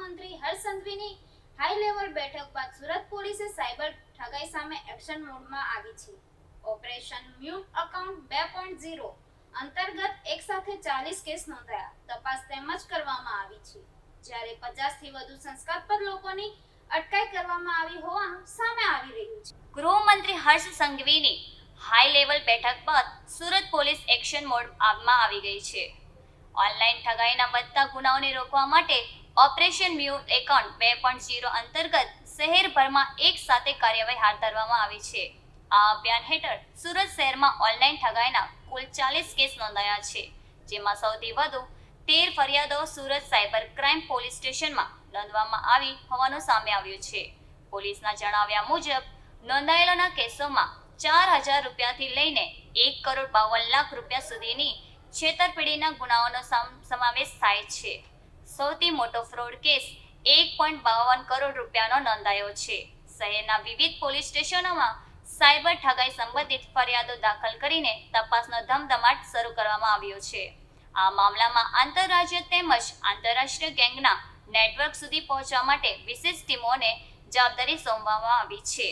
ગૃહમંત્રી હર્ષ સંઘવીની high level બેઠક બાદ સુરત પોલીસે સાયબર ઠગાઈ સામે એક્શન મોડમાં આવી છે. ઓપરેશન મ્યુટ એકાઉન્ટ 2.0 અંતર્ગત એક સાથે 40 કેસ નોંધાયા, તપાસ તેમજ કરવામાં આવી છે. જ્યારે 50 થી વધુ શંકાસ્પદ લોકોની અટકાયત કરવામાં આવી હોવાનું સામે આવી રહ્યું છે. ગૃહમંત્રી હર્ષ સંઘવીની હાઈ લેવલ બેઠક બાદ સુરત પોલીસ એક્શન મોડમાં આવી ગઈ છે. ઓનલાઈન ઠગાઈના વધતા ગુનાઓને રોકવા માટે ઓપરેશન મ્યુટ એકાઉન્ટ 2.0 અંતર્ગત શહેરભરમાં એક સાથે કાર્યવાહી હાથ ધરવામાં આવી છે. આ અભિયાન હેઠળ સુરત શહેરમાં ઓનલાઈન ઠગાઈના કુલ 40 કેસ નોંધાયા છે, જેમાં સૌથી વધુ 13 ફરિયાદો સુરત સાયબર ક્રાઇમ પોલીસ સ્ટેશનમાં નોંધવામાં આવી હોવાનું સામે આવ્યું છે. પોલીસના જણાવ્યા મુજબ નોંધાયેલા કેસોમાં 4,000 રૂપિયાથી લઈને 1,52,00,000 રૂપિયા સુધીની છેતરપિંડીના ગુનાઓનો સમાવેશ થાય છે. સૌથી મોટો ફ્રોડ કેસ 1.52 કરોડ રૂપિયાનો નોંધાયો છે. શહેરના વિવિધ પોલીસ સ્ટેશનોમાં સાયબર ઠગાઈ સંબંધિત ફરિયાદો દાખલ કરીને તપાસનો ધમધમાટ શરૂ કરવામાં આવ્યો છે. આ મામલામાં આંતરરાજ્ય તેમજ આંતરરાષ્ટ્રીય ગેંગના નેટવર્ક સુધી પહોંચવા માટે વિશેષ ટીમોને જવાબદારી સોંપવામાં આવી છે.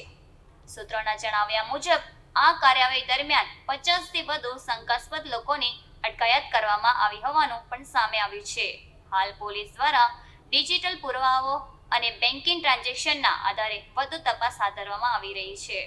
સૂત્રોના જણાવ્યા મુજબ આ કાર્યવાહી દરમિયાન 50 થી વધુ શંકાસ્પદ લોકોની અટકાયત કરવામાં આવી હોવાનું પણ સામે આવ્યું છે. હાલ પોલીસ દ્વારા ડિજિટલ પુરાવાઓ અને બેન્કિંગ ટ્રાન્ઝેક્શનના આધારે વધુ તપાસ હાથ ધરવામાં આવી રહી છે.